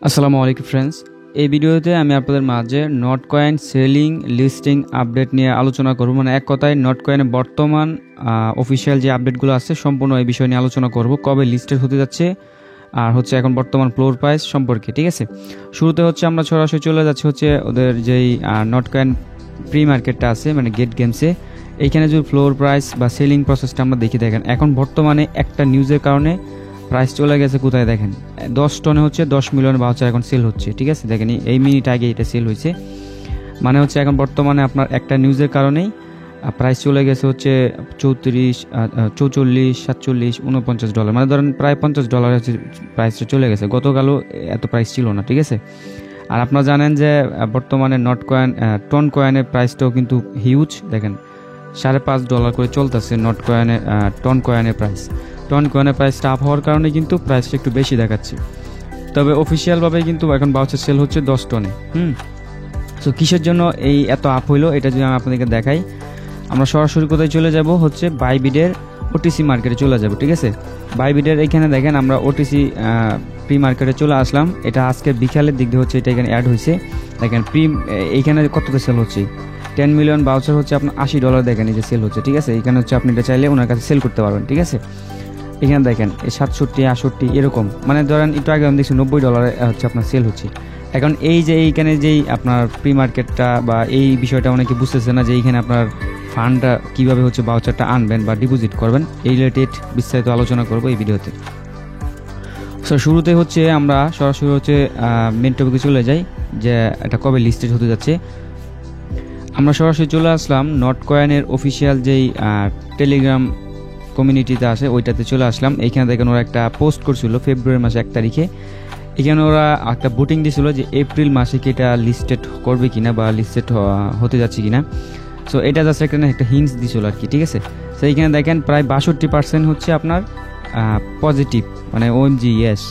আসসালামু আলাইকুম ফ্রেন্ডস, এই ভিডিওতে আমি আপনাদের মাঝে not coin selling listing update নিয়ে আলোচনা করব। মানে এক কথায় নট কয়েনের বর্তমান অফিসিয়াল যে আপডেটগুলো আছে সম্পূর্ণ এই বিষয় নিয়ে আলোচনা করব, কবে লিস্টেড হতে যাচ্ছে আর হচ্ছে এখন বর্তমান ফ্লোর প্রাইস সম্পর্কে। ঠিক আছে, শুরুতে হচ্ছে আমরা সরাসরি চলে যাচ্ছি হচ্ছে ওদের যেই নট কয়েন প্রি মার্কেটটা আছে মানে গেট গেমসে। এইখানে যদি ফ্লোর প্রাইস বা সেলিং প্রসেসটা আমরা দেখি, দেখেন এখন বর্তমানে একটা নিউজের কারণে প্রাইস চলে গেছে কোথায় দেখেন 10 টনে হচ্ছে 10 মিলিয়ন ভাউচার এখন সেল হচ্ছে। ঠিক আছে, দেখেন এই মিনিট আগে এটা সেল হয়েছে। মানে হচ্ছে এখন বর্তমানে আপনার একটা নিউজের কারণেই প্রাইস চলে গেছে হচ্ছে 34, 44, 47, $49। মানে ধরেন প্রায় $50 হচ্ছে প্রাইসটা চলে গেছে। গতকালও এত প্রাইস ছিল না। ঠিক আছে, আর আপনারা জানেন যে বর্তমানে নট কয়েন টন কয়েনের প্রাইসটাও কিন্তু হিউজ। দেখেন $5.5 করে চলতেছে নট কয়েনের টন কয়েনের প্রাইস। টন কয়েনের প্রাইসটা আপ হওয়ার কারণে কিন্তু প্রাইসটা একটু বেশি দেখাচ্ছে। তবে অফিসিয়ালভাবে কিন্তু এখন ভাউচার সেল হচ্ছে 10 টনে। সো কিসের জন্য এই এত আপ হইলো এটা যদি আমি আপনাদেরকে দেখাই, আমরা সরাসরি কোথায় চলে যাব হচ্ছে বাইবিডের ওটিসি মার্কেটে চলে যাব। ঠিক আছে, বাইবিডের এখানে দেখেন আমরা ওটিসি প্রি মার্কেটে চলে আসলাম। এটা আজকে বিকালের দিক দিয়ে হচ্ছে এটা এখানে অ্যাড হয়েছে। দেখেন প্রি এইখানে কততে সেল হচ্ছে 10 মিলিয়ন ভাউচার হচ্ছে আপনার $80 দেখেন এই যে সেল হচ্ছে। ঠিক আছে, এখানে হচ্ছে আপনি এটা চাইলে ওনার কাছে সেল করতে পারবেন। ঠিক আছে, এখানে দেখেন এই 67, 68 এরকম, মানে ধরেন একটু আগে আমি দেখছি $90 হচ্ছে আপনার সেল হচ্ছে। এখন এই যে এইখানে যেই আপনার প্রি মার্কেটটা বা এই বিষয়টা অনেকে বুঝতেছে না যে এইখানে আপনার ফান্ডটা কীভাবে হচ্ছে ভাউচারটা আনবেন বা ডিপোজিট করবেন, এই রিলেটেড বিস্তারিত আলোচনা করব এই ভিডিওতে। সো শুরুতে হচ্ছে আমরা সরাসরি হচ্ছে মেন টপিকে চলে যাই যে এটা কবে লিস্টেড হতে যাচ্ছে। আমরা সরাসরি চলে আসলাম নট কয়েনের অফিসিয়াল যেই টেলিগ্রাম কমিউনিটিতে আসে ওইটাতে চলে আসলাম। এইখানে দেখেন ওরা একটা পোস্ট করছিল ফেব্রুয়ারি মাসে 1 তারিখে। এখানে ওরা একটা ভোটিং দিয়েছিল যে এপ্রিল মাসে কি এটা লিস্টেড করবে কিনা বা লিস্টেড হতে যাচ্ছে কিনা। সো এটা জাস্ট একটা হিন্টস দিয়েছিল আর কি। ঠিক আছে, সো এইখানে দেখেন প্রায় 62% হচ্ছে আপনার পজিটিভ, মানে ওএমজি ইয়েস,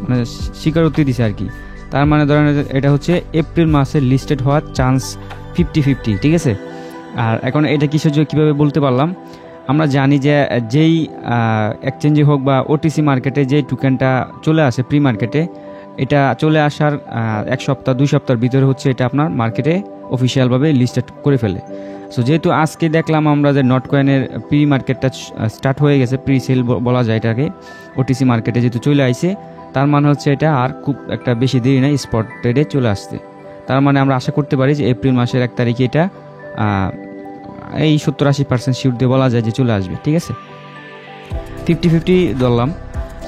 মানে স্বীকারোক্তি দিছে আর কি। তার মানে ধরেন এটা হচ্ছে এপ্রিল মাসে লিস্টেড হওয়ার চান্স 50-50। ঠিক আছে, আর এখন এটা কিসের জন্য কীভাবে বলতে পারলাম, আমরা জানি যে যেই এক্সচেঞ্জে হোক বা ওটিসি মার্কেটে যেই টোকেনটা চলে আসে প্রি মার্কেটে, এটা চলে আসার 1 সপ্তাহ 2 সপ্তাহের ভিতরে হচ্ছে এটা আপনার মার্কেটে অফিসিয়ালভাবে লিস্টেড করে ফেলে। সো যেহেতু আজকে দেখলাম আমরা যে নট কয়েনের প্রি মার্কেটটা স্টার্ট হয়ে গেছে, প্রি সেল বলা যায় এটাকে, ওটিসি মার্কেটে যেহেতু চলে আসছে, তার মানে হচ্ছে এটা আর খুব একটা বেশি দেরি নাই স্পট ট্রেডে চলে আসছে। তার মানে আমরা আশা করতে পারি যে এপ্রিল মাসের 1 তারিখে এটা এই 70-80% শিওর দিয়ে বলা যায় যে চলে আসবে। ঠিক আছে, 50-50 ধরলাম।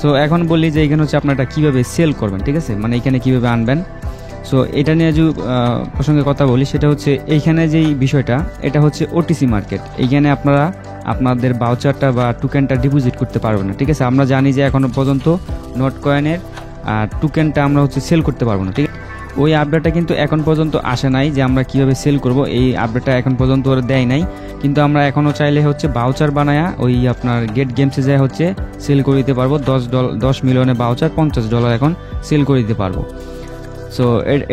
সো এখন বলি যে এখানে হচ্ছে আপনারা এটা কীভাবে সেল করবেন। ঠিক আছে, মানে এখানে কীভাবে আনবেন। সো এটা নিয়ে যে প্রসঙ্গে কথা বলি সেটা হচ্ছে এইখানে যেই বিষয়টা, এটা হচ্ছে ওটিসি মার্কেট। এইখানে আপনারা আপনাদের ভাউচারটা বা টোকেনটা ডিপোজিট করতে পারবেন না। ঠিক আছে, আমরা জানি যে এখনও পর্যন্ত নট কয়েনের টোকেনটা আমরা হচ্ছে সেল করতে পারবো না। ঠিক আছে, ওই আপডেটটা কিন্তু এখন পর্যন্ত আসে নাই যে আমরা কীভাবে সেল করব, এই আপডেটটা এখন পর্যন্ত ওরা দেয় নাই। কিন্তু আমরা এখনও চাইলে হচ্ছে ভাউচার বানায়া ওই আপনার গেট গেমসে যায় হচ্ছে সেল করে দিতে পারবো। 10 মিলিয়নের ভাউচার $50 এখন সেল করে দিতে পারবো। সো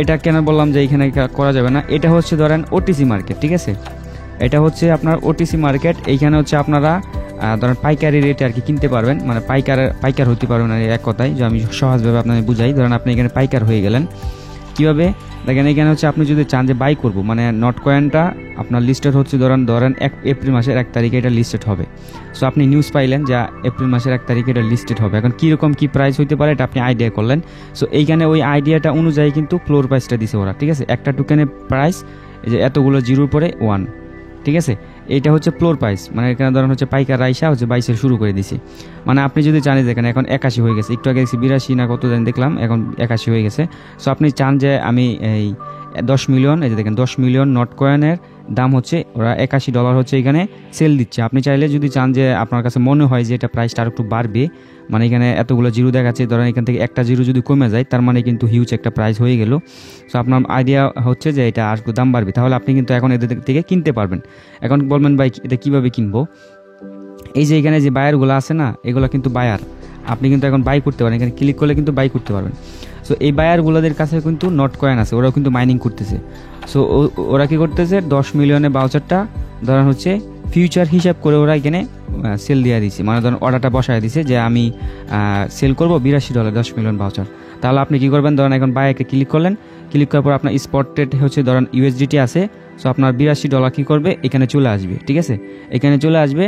এটা কেন বললাম যে এইখানে করা যাবে না, এটা হচ্ছে ধরেন ওটিসি মার্কেট। ঠিক আছে, এটা হচ্ছে আপনার ওটিসি মার্কেট। এইখানে হচ্ছে আপনারা ধরেন পাইকারি রেটে আর কি কিনতে পারবেন, মানে পাইকার হতে পারবেন আর এক কথায়, যে আমি সহজভাবে আপনাদের বুঝাই। ধরেন আপনি এখানে পাইকার হয়ে গেলেন কীভাবে, দেখেন এখানে হচ্ছে আপনি যদি চান যে বাই করবো, মানে নট কয়েনটা আপনার লিস্টেড হচ্ছে ধরেন এপ্রিল মাসের 1 তারিখে এটা লিস্টেড হবে। সো আপনি নিউজ পাইলেন যে এপ্রিল মাসের 1 তারিখে এটা লিস্টেড হবে। এখন কীরকম কী প্রাইস হইতে পারে এটা আপনি আইডিয়া করলেন। সো এইখানে ওই আইডিয়াটা অনুযায়ী কিন্তু ফ্লোর প্রাইসটা দিছে ওরা। ঠিক আছে, একটা টোকেনের প্রাইস এই যে এতগুলো জিরোর পরে 1। ঠিক আছে, এইটা হচ্ছে ফ্লোর প্রাইস, মানে এখানে ধরেন হচ্ছে পাইকার রাইসা হচ্ছে 22 শুরু করে দিছি। মানে আপনি যদি চান দেখেন এখন 81 হয়ে গেছে, একটু আগে 82 না কত জানি দেখলাম, এখন 81 হয়ে গেছে। সো আপনি চান যে আমি এই 10 মিলিয়ন, এই যে দেখেন 10 মিলিয়ন নট কয়েনের দাম হচ্ছে ওরা $81 হচ্ছে এখানে সেল দিচ্ছে। আপনি চাইলে যদি চান যে আপনার কাছে মনে হয় যে এটা প্রাইসটা আর একটু বাড়বে, মানে এখানে এতগুলো জিরো দেখাচ্ছে, ধরেন এখান থেকে একটা জিরো যদি কমে যায় তার মানে কিন্তু হিউজ একটা প্রাইস হয়ে গেল। সো আপনার আইডিয়া হচ্ছে যে এটা আর দাম বাড়বে, তাহলে আপনি কিন্তু এখন এদের থেকে কিনতে পারবেন। এখন বলবেন ভাই এটা কীভাবে কিনবো, এই যে এখানে যে বায়ারগুলো আছে না, এগুলো কিন্তু বায়ার, আপনি কিন্তু এখন বাই করতে পারেন, এখানে ক্লিক করলে কিন্তু বাই করতে পারবেন। সো এই বায়ারগুলোদের কাছে কিন্তু নট কয়েন আছে, ওরাও কিন্তু মাইনিং করতেছে। সো ওরা কী করতেছে, 10 মিলিয়নের ভাউচারটা ধরেন হচ্ছে ফিউচার হিসাব করে ওরা এখানে সেল দিয়ে দিচ্ছে, মানে ধরেন অর্ডারটা বসায় দিছে যে আমি সেল করবো $82 10 মিলিয়ন ভাউচার। তাহলে আপনি কী করবেন, ধরেন এখন বাই একটা ক্লিক করলেন, ক্লিক করার পর আপনার স্পট রেট হচ্ছে ধরেন USDT আছে, সো আপনার $82 কী করবে এখানে চলে আসবে, ঠিক আছে, এখানে চলে আসবে।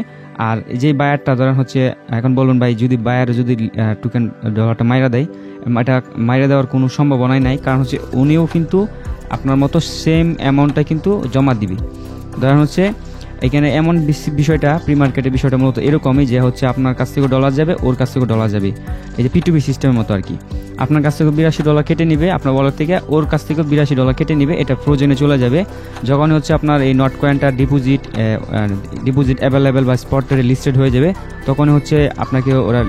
আর যেই বায়ারটা ধরেন হচ্ছে এখন বলুন ভাই যদি বায়ার যদি টোকেন ডলারটা মাইরা দেয়, এটা মাইরা দেওয়ার কোনো সম্ভাবনাই নাই, কারণ হচ্ছে উনিও কিন্তু আপনার মতো সেম অ্যামাউন্টটা কিন্তু জমা দিবে। ধরেন হচ্ছে এখানে এমন বিষয়টা প্রি মার্কেটের বিষয়টা মূলত এরকমই যে হচ্ছে আপনার কাছ থেকে ডলার যাবে, ওর কাছ থেকে ডলার যাবে, এই যে P2P সিস্টেমের মতো আর কি। আপনার কাছ থেকে $82 কেটে নিবে আপনার ওয়ালেট থেকে, ওর কাছ থেকে $82 কেটে নিবে, এটা ফ্রোজেনে চলে যাবে। যখন হচ্ছে আপনার এই নট কয়েনটা ডিপোজিট অ্যাভেলেবেল বা স্পট ট্রেডে লিস্টেড হয়ে যাবে, তখন হচ্ছে আপনাকে ওরা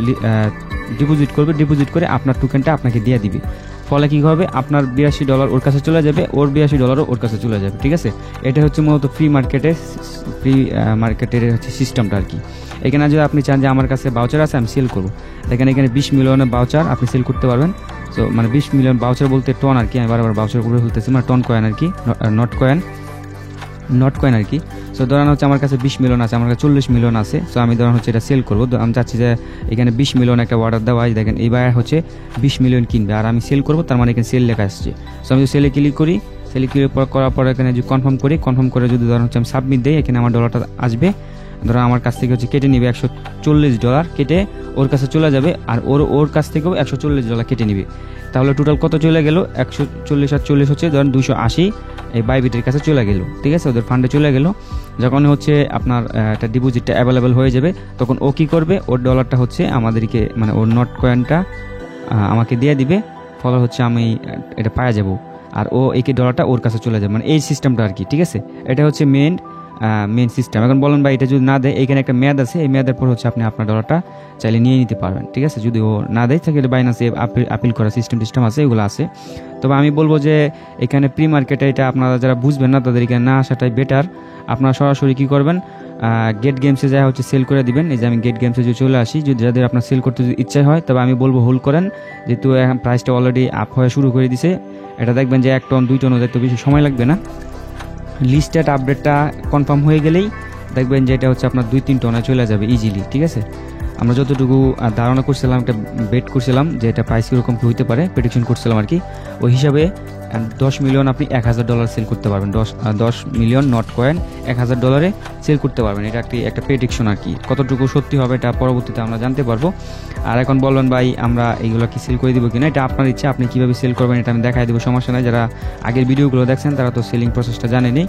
ডিপোজিট করবে, ডিপোজিট করে আপনার টোকেনটা আপনাকে দিয়ে দিবে। ফলে কী হবে, আপনার $82 ওর কাছে চলে যাবে, ওর $82 ওর কাছে চলে যাবে, ঠিক আছে। এটা হচ্ছে মূলত ফ্রি মার্কেটের হচ্ছে সিস্টেমটা আর কি। এখানে যদি আপনি চান যে আমার কাছে বাউচার আছে আমি সেল করবো, দেখেন এখানে 20 মিলিয়নের বাউচার আপনি সেল করতে পারবেন। সো মানে 20 মিলিয়ন বাউচার বলতে টন আর কি, আমি বারবার বাউচার করে ফেলতেছি, মানে টন কয়েন আর কি, নট কয়েন আর কি। সো ধরেন হচ্ছে আমার কাছে 20 মিলিয়ন আছে, আমার কাছে 40 মিলিয়ন আছে। সো আমি ধরেন হচ্ছে এটা সেল করবো, আমি চাচ্ছি যে এখানে 20 মিলিয়ন একটা অর্ডার দেওয়া হয়, দেখেন এই বায়ার হচ্ছে 20 মিলিয়ন কিনবে আর আমি সেল করবো, তার মানে এখানে সেল লেখা আসছে। সো আমি সেলে ক্লিক করি, সেলে ক্লিক করার পর এখানে যদি কনফার্ম করে যদি ধরেন হচ্ছে আমি সাবমিট দিই, এখানে আমার ডলারটা আসবে। ধরো আমার কাছ থেকে হচ্ছে কেটে নিবে $140 কেটে ওর কাছে চলে যাবে, আর ওর কাছ থেকেও $140 কেটে নিবে। তাহলে টোটাল কত চলে গেল, 140 আর 40 হচ্ছে ধরেন 280 এই বাইবিটের কাছে চলে গেল, ঠিক আছে, ওদের ফান্ডে চলে গেল। যখন হচ্ছে আপনার একটা ডিপোজিটটা অ্যাভেলেবেল হয়ে যাবে, তখন ও কী করবে, ওর ডলারটা হচ্ছে আমাদেরকে মানে ওর নট কয়েনটা আমাকে দিয়ে দিবে, ফলে হচ্ছে আমি এটা পাওয়া যাব, আর ও এই ডলারটা ওর কাছে চলে যাবে, মানে এই সিস্টেমটা আর কি, ঠিক আছে। এটা হচ্ছে মেন সিস্টেম। এখন বলেন ভাই এটা যদি না দেয়, এখানে একটা মেয়াদ আছে, এই মেয়াদের পর হচ্ছে আপনি আপনার ডলারটা চাইলে নিয়ে নিতে পারবেন, ঠিক আছে। যদি ও না দেয় তাহলে বাইনান্সে আপিল করার সিস্টেম আছে, এগুলো আছে। তবে আমি বলবো যে এখানে প্রি মার্কেটে এটা আপনারা যারা বুঝবেন না তাদের এখানে না আসাটাই বেটার। আপনারা সরাসরি কী করবেন, গেট গেমসে যা হচ্ছে সেল করে দিবেন। এই যে আমি গেট গেমসে যদি চলে আসি, যদি যাদের আপনার সেল করতে যদি ইচ্ছা হয়, তবে আমি বলবো হোল্ড করেন, যেহেতু এখন প্রাইসটা অলরেডি আপ হয়ে শুরু করে দিছে। এটা দেখবেন যে 1 টন 2 টন ওদের তো বেশি সময় লাগবে না। লিস্টেড আপডেটটা কনফার্ম হয়ে গেলেই দেখবেন যে এটা হচ্ছে আপনার 2-3 টনে চলে যাবে ইজিলি, ঠিক আছে। আমরা যতটুকু ধারণা করছিলাম, একটা বেট করছিলাম যে এটা প্রাইস কীরকম কী হতে পারে, প্রেডিকশন করছিলাম আর কি, ওই হিসাবে 10 মিলিয়ন আপনি $1000 সেল করতে পারবেন। 10 মিলিয়ন নট কয়েন $1000 সেল করতে পারবেন। এটা একটা প্রেডিকশন আর কি, কতটুকু সত্যি হবে এটা পরবর্তীতে আমরা জানতে পারবো। আর এখন বলবেন ভাই আমরা এইগুলো কি সেল করে দিব কিনা, এটা আপনার ইচ্ছা, আপনি কীভাবে সেল করবেন এটা আমি দেখাই দেবো, সমস্যা নাই। যারা আগের ভিডিওগুলো দেখছেন তারা তো সেলিং প্রসেসটা জানেনি,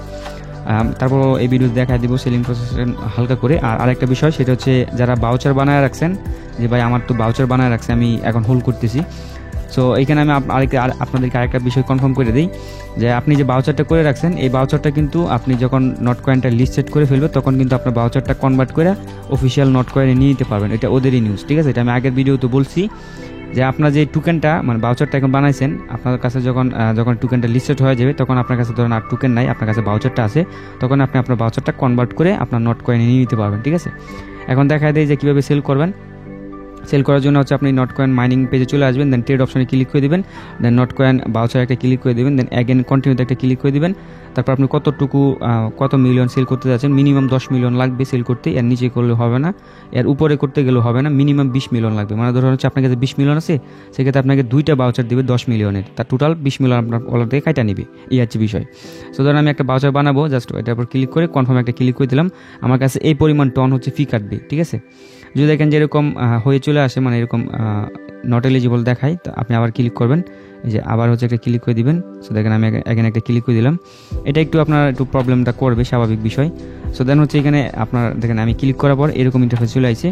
তারপর এই ভিডিও দেখাই দিব সেলিং প্রসেস হালকা করে। আর আরেকটা বিষয় সেটা হচ্ছে যারা বাউচার বানায় রাখছেন, যে ভাই আমার তো বাউচার বানায় রাখছে আমি এখন হোল্ড করতেছি। সো এইখানে আমি আপনাদেরকে আরেকটা বিষয় কনফার্ম করে দিই, যে আপনি যে বাউচারটা করে রাখছেন, এই বাউচারটা কিন্তু আপনি যখন নট কয়েনটা লিস্টেড করে ফেলবে, তখন কিন্তু আপনার বাউচারটা কনভার্ট করে অফিসিয়াল নট কয়েনে নিয়ে নিতে পারবেন। এটা ওদেরই নিউজ, ঠিক আছে। এটা আমি আগের ভিডিওতে বলছি যে আপনার যে টোকেনটা মানে বাউচারটা এখন বানাইছেন, আপনার কাছে যখন টোকেনটা লিস্টেড হয়ে যাবে, তখন আপনার কাছে ধরেন আর টোকেন নাই, আপনার কাছে বাউচারটা আছে, তখন আপনি আপনার বাউচারটা কনভার্ট করে আপনার নট কয়েনে নিয়ে নিতে পারবেন, ঠিক আছে। এখন দেখা দেয় যে কীভাবে সেল করবেন। সেল করার জন্য হচ্ছে আপনি নট কয়েন মাইনিং পেজে চলে আসবেন, দেন ট্রেড অপশনে ক্লিক করে দেবেন, দেন নট কয়েন বাউচার একটা ক্লিক করে দেবেন, দেন অ্যাগেন কন্টিনিউতে একটা ক্লিক করে দেবেন। তারপর আপনি কত মিলিয়ন সেল করতে যাচ্ছেন, মিনিমাম 10 মিলিয়ন লাগবে সেল করতে, এর নিচে করলে হবে না, এর উপরে করতে গেলেও হবে না, মিনিমাম 20 মিলিয়ন লাগবে। মানে ধরুন হচ্ছে আপনার কাছে 20 মিলিয়ন আছে, সেক্ষেত্রে আপনাকে 2টা বাউচার দেবে 10 মিলিয়নের, তার টোটাল 20 মিলিয়ন আপনার ওয়ালেট থেকে কাটা নিবে, এই হচ্ছে বিষয়। সো ধরুন আমি একটা বাউচার বানাবো, জাস্ট এটার উপর ক্লিক করে কনফার্ম একটা ক্লিক করে দিলাম, আমার কাছে এই পরিমাণ টন হচ্ছে ফি কাটবে, ঠিক আছে। যদি দেখেন যেরকম হয়ে চলে আসে, মানে এরকম নট এলিজিবল দেখায়, তো আপনি আবার ক্লিক করবেন, এই যে আবার হচ্ছে একটা ক্লিক করে দিবেন। সো দেখেন আমি এখানে একটা ক্লিক করে দিলাম, এটা আপনার একটু প্রবলেমটা করবে, স্বাভাবিক বিষয়। সো দেন হচ্ছে এখানে আপনার দেখেন আমি ক্লিক করার পর এরকম ইন্টারফেস চলে আসছে,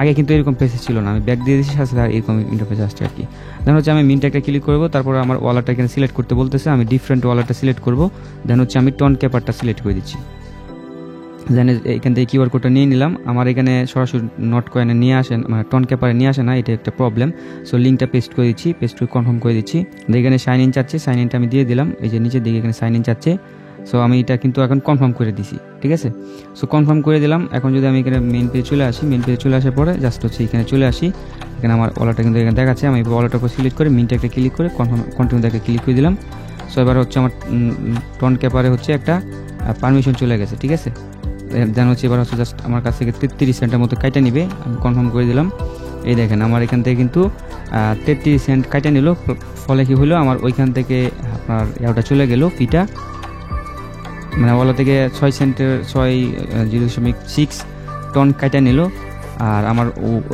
আগে কিন্তু এরকম পেজ ছিল না, আমি ব্যাক দিয়ে দিয়েছি, সাথে আর এরকম ইন্টারফেস আসছে আর কি। দেন হচ্ছে আমি মিন্টে একটা ক্লিক করবো, তারপর আমার ওয়ালেটটা এখানে সিলেক্ট করতে বলতেছে, আমি ডিফারেন্ট ওয়ালেটটা সিলেক্ট করবো, দেন হচ্ছে আমি টন ক্যাপারটা সিলেক্ট করে দিচ্ছি। দেন এখান থেকে কিউআর কোডটা নিয়ে নিলাম, আমার এখানে সরাসরি নট কয়েনে নিয়ে আসেন, মানে টন ক্যাপারে নিয়ে আসে না, এটা একটা প্রবলেম। সো লিঙ্কটা পেস্ট করে দিচ্ছি, পেস্ট করে কনফার্ম করে দিচ্ছি। এখানে সাইন ইন চাচ্ছে, সাইন ইনটা আমি দিয়ে দিলাম, এই যে নিচের দিকে এখানে সাইন ইন চাচ্ছে। সো আমি এটা কিন্তু এখন কনফার্ম করে দিছি, ঠিক আছে। সো কনফার্ম করে দিলাম। এখন যদি আমি এখানে মেন পেজে চলে আসি, মেন পেজে চলে আসার পরে জাস্ট হচ্ছে এখানে চলে আসি, এখানে আমার ওয়ালেটটা কিন্তু এখানে দেখাচ্ছে, আমি ওয়ালেটের উপর সিলেক্ট করে মিন্টে একটা ক্লিক করে কন্টিনিউতে একটা ক্লিক করে দিলাম। সো এবার হচ্ছে আমার টন ক্যাপারে হচ্ছে একটা পারমিশন চলে গেছে, ঠিক আছে। দেন হচ্ছে এবার হচ্ছে জাস্ট আমার কাছ থেকে 33 সেন্টের মতো কাইটা নিবে, আমি কনফার্ম করে দিলাম। এই দেখেন আমার এখান থেকে কিন্তু 33 সেন্ট কাটা নিল। ফলে কি হলো, আমার ওইখান থেকে আপনার ওটা চলে গেল ফিটা, মানে ওলা থেকে 6 সেন্টের 6.06 টন কাটা নিল। আর আমার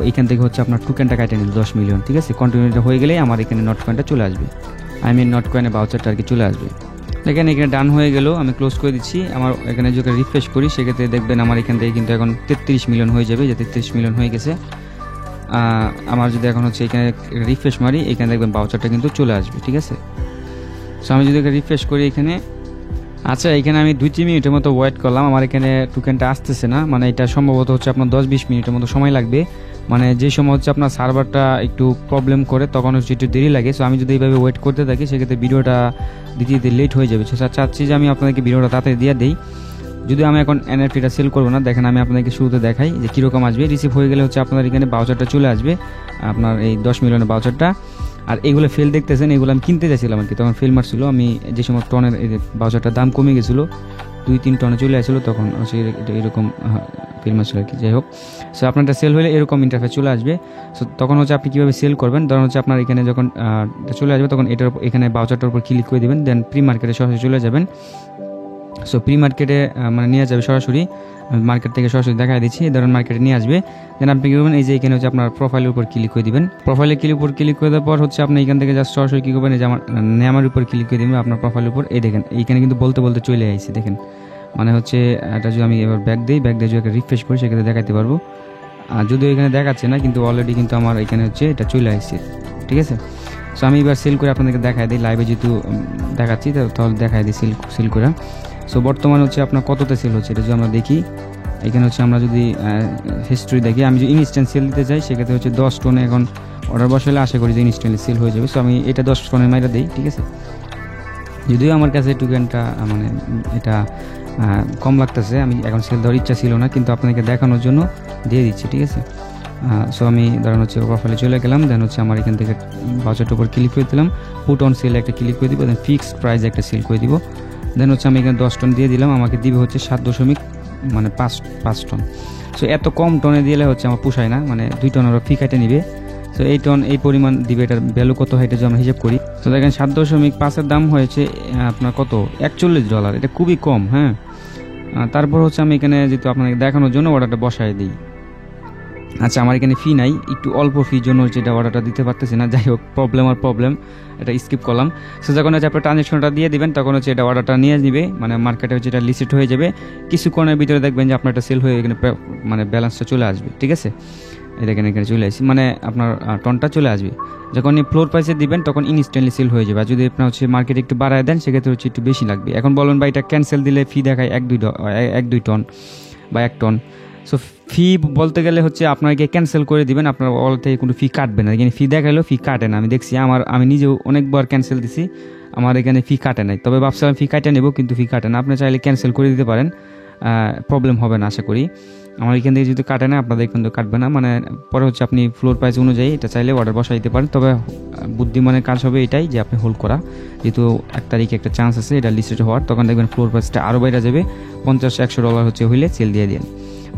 এইখান থেকে হচ্ছে আপনার টোকেনটা কাটা নিল 10 মিলিয়ন। ঠিক আছে, কন্টিনিউটা হয়ে গেলেই আমার এখানে নট কয়েনটা চলে আসবে, নট কয়েনের ভাউচারটা আর কি চলে আসবে। দেখেন এখানে ডান হয়ে গেল, আমি ক্লোজ করে দিচ্ছি। আমার এখানে যদি রিফ্রেশ করি সেক্ষেত্রে দেখবেন আমার এখান থেকে কিন্তু এখন 33 মিলিয়ন হয়ে যাবে, যে 33 মিলিয়ন হয়ে গেছে। আমার যদি এখন হচ্ছে এখানে রিফ্রেশ মারি, এখানে দেখবেন ভাউচারটা কিন্তু চলে আসবে। ঠিক আছে, সো আমি যদি রিফ্রেশ করি এখানে, আচ্ছা এখানে আমি 2-3 মিনিটের মতো ওয়েট করলাম, আমার এখানে টোকেনটা আসতেছে না। মানে এটা সম্ভবত হচ্ছে আপনার 10-20 মিনিটের মতো সময় লাগবে। মানে যে সময় হচ্ছে আপনার সার্ভারটা একটু প্রবলেম করে তখন হচ্ছে একটু দেরি লাগে। সো আমি যদি এইভাবে ওয়েট করতে থাকি সেক্ষেত্রে ভিডিওটা দিতে লেট হয়ে যাবে। সো চাচ্ছি যে আমি আপনাদেরকে ভিডিওটা তাড়াতাড়ি দিয়ে দিই। যদি আমি এখন এনএফটিটা সেল করবো না, দেখেন আমি আপনাদেরকে শুরুতে দেখাই যে কীরকম আসবে। রিসিভ হয়ে গেলে হচ্ছে আপনার এখানে ভাউচারটা চলে আসবে, আপনার এই 10 মিলিয়নের ভাউচারটা। আর এগুলো ফেল দেখতেছেন, এগুলো আমি কিনতে চাইছিলাম আর কি, তখন ফেল মারছিল। আমি যে সময় টনের ভাউচারটার দাম কমে গেছিলো, 2-3 টনে চলে আসছিলো, তখন হচ্ছে এরকম ফেল মারছিল আর কি। যাই হোক, সো আপনারটা সেল হলে এরকম ইন্টারফেস চলে আসবে। সো তখন হচ্ছে আপনি কীভাবে সেল করবেন, ধরুন হচ্ছে আপনার এখানে যখন চলে আসবে তখন এটার এখানে ভাউচারটার উপর ক্লিক করে দেবেন, দেন প্রি মার্কেটে সরাসরি চলে যাবেন। সো প্রি মার্কেটে মানে নিয়ে যাবে সরাসরি, মার্কেট থেকে সরাসরি দেখাই দিচ্ছি, ধরুন মার্কেটে নিয়ে আসবে। দেন আপনি কী করবেন, এই যে এখানে হচ্ছে আপনার প্রোফাইলের উপর ক্লিক করে দিবেন। প্রোফাইলের উপর ক্লিক করে দেওয়ার পর হচ্ছে আপনি এখান থেকে জাস্ট সরাসরি কী করবেন, এই যে আমার নেমের উপর ক্লিক করে দেবেন আপনার প্রোফাইলের উপর। এই দেখেন এইখানে কিন্তু বলতে বলতে চলে আসছে, দেখেন মানে হচ্ছে এটা যদি আমি এবার ব্যাক দিই, ব্যাক দিয়ে যদি রিফ্রেশ করি সেক্ষেত্রে দেখাতে পারবো। আর যদিও এখানে দেখাচ্ছে না, কিন্তু অলরেডি কিন্তু আমার এখানে হচ্ছে এটা চলে আসছে। ঠিক আছে, সো আমি এবার সেল করে আপনাদেরকে দেখাই দিই, লাইভে যেহেতু দেখাচ্ছি তাহলে দেখাই দিই সেল করে। সো বর্তমান হচ্ছে আপনার কততে সেল হচ্ছে এটা যদি আমরা দেখি, এখানে হচ্ছে আমরা যদি হিস্ট্রি দেখি, আমি যদি ইনস্ট্যান্ট সেল দিতে চাই সেক্ষেত্রে হচ্ছে 10 টনে এখন অর্ডার বসালে আশা করি যে ইনস্ট্যান্টলি সেল হয়ে যাবে। সো আমি এটা 10 টনের মাইরা দিই। ঠিক আছে, যদিও আমার কাছে টোকেনটা মানে এটা কম লাগতেছে, আমি এখন সেল দেওয়ার ইচ্ছা ছিল না, কিন্তু আপনাকে দেখানোর জন্য দিয়ে দিচ্ছি। ঠিক আছে, সো আমি ধরেন হচ্ছে প্রোফাইলে চলে গেলাম, দেন হচ্ছে আমার এখান থেকে ভাউচারটার উপর ক্লিক করে দিলাম, পুট অন সেল একটা ক্লিক করে দিব, দেন ফিক্সড প্রাইস একটা সেল করে দিব। দেন হচ্ছে আমি এখানে 10 টন দিয়ে দিলাম, আমাকে দিবে হচ্ছে 7.5 টন। সো এত কম টনে দিলে হচ্ছে আমার পোষায় না, মানে 2 টন ওরা ফি কাটে নিবে। সো এই টন এই পরিমাণ দিবে, এটার ভ্যালু কত হয় এটা যদি আমরা হিসাব করি, তো দেখেন 7.5-এর দাম হয়েছে আপনার কত $41, এটা খুবই কম। হ্যাঁ, তারপর হচ্ছে আমি এখানে যেহেতু আপনাকে দেখানোর জন্য অর্ডারটা বসায় দিই। আচ্ছা আমার এখানে ফি নাই, একটু অল্প ফির জন্য হচ্ছে এটা অর্ডারটা দিতে পারতেছি না। যাই হোক, প্রবলেম এটা স্কিপ করলাম। সো যখন হচ্ছে আপনার ট্রানজ্যাকশনটা দিয়ে দিবেন তখন হচ্ছে এটা অর্ডারটা নিয়ে নিবে, মানে মার্কেটে হচ্ছে এটা লিস্টেড হয়ে যাবে। কিছুক্ষণের ভিতরে দেখবেন যে আপনার এটা সেল হয়ে এখানে মানে ব্যালেন্সটা চলে আসবে। ঠিক আছে, এই দেখেন এখানে চলে আসছে, মানে আপনার টনটা চলে আসবে। যখন এই ফ্লোর প্রাইসে দিবেন তখন ইনস্ট্যান্টলি সেল হয়ে যাবে। আর যদি আপনার হচ্ছে মার্কেটে একটু বাড়ায় দেন সেক্ষেত্রে হচ্ছে একটু বেশি লাগবে। এখন বলুন বা এটা ক্যান্সেল দিলে ফি দেখায় 1-2 টন বা 1 টন। সো ফি বলতে গেলে হচ্ছে আপনাকে ক্যান্সেল করে দিবেন, আপনার ওয়ালেট থেকে কোনো ফি কাটবে না। এখানে ফি দেখালেও ফি কাটে না, আমি দেখছি আমি নিজেও অনেকবার ক্যান্সেল দিছি, আমার এখানে ফি কাটে নাই। তবে ভাবছিলাম ফি কাটে নেব, কিন্তু ফি কাটে না। আপনি চাইলে ক্যান্সেল করে দিতে পারেন, প্রবলেম হবে না আশা করি। আমার এখান থেকে যদি কাটে না আপনাদের কিন্তু কাটবে না, মানে পরে হচ্ছে আপনি ফ্লোর প্রাইস অনুযায়ী এটা চাইলে অর্ডার বসাই দিতে পারেন। তবে বুদ্ধিমানের কাজ হবে এটাই যে আপনি হোল্ড করা, যেহেতু 1 তারিখে একটা চান্স আছে এটা লিস্টেড হওয়ার, তখন দেখবেন ফ্লোর প্রাইসটা আরও বাইরে যাবে, $50-100 হচ্ছে হইলে সেল দিয়ে দিন।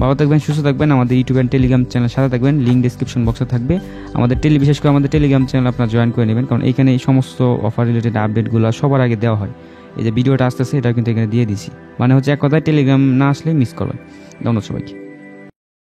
ভালো থাকবেন, সুস্থ থাকবেন, আমাদের ইউটিউব অ্যান্ড টেলিগ্রাম চ্যানেল সাথে থাকবেন, লিঙ্ক ডিসক্রিপশন বক্সে থাকবে। বিশেষ করে আমাদের টেলিগ্রাম চ্যানেল আপনারা জয়েন করে নেবেন, কারণ এইখানে এই সমস্ত অফার রিলেটেড আপডেটগুলো সবার আগে দেওয়া হয়। এই যে ভিডিওটা আসতেছে এটা কিন্তু এখানে দিয়ে দিছি, মানে হচ্ছে এক কথায় টেলিগ্রাম না আসলে মিস করবেন। ধন্যবাদ সবাইকে।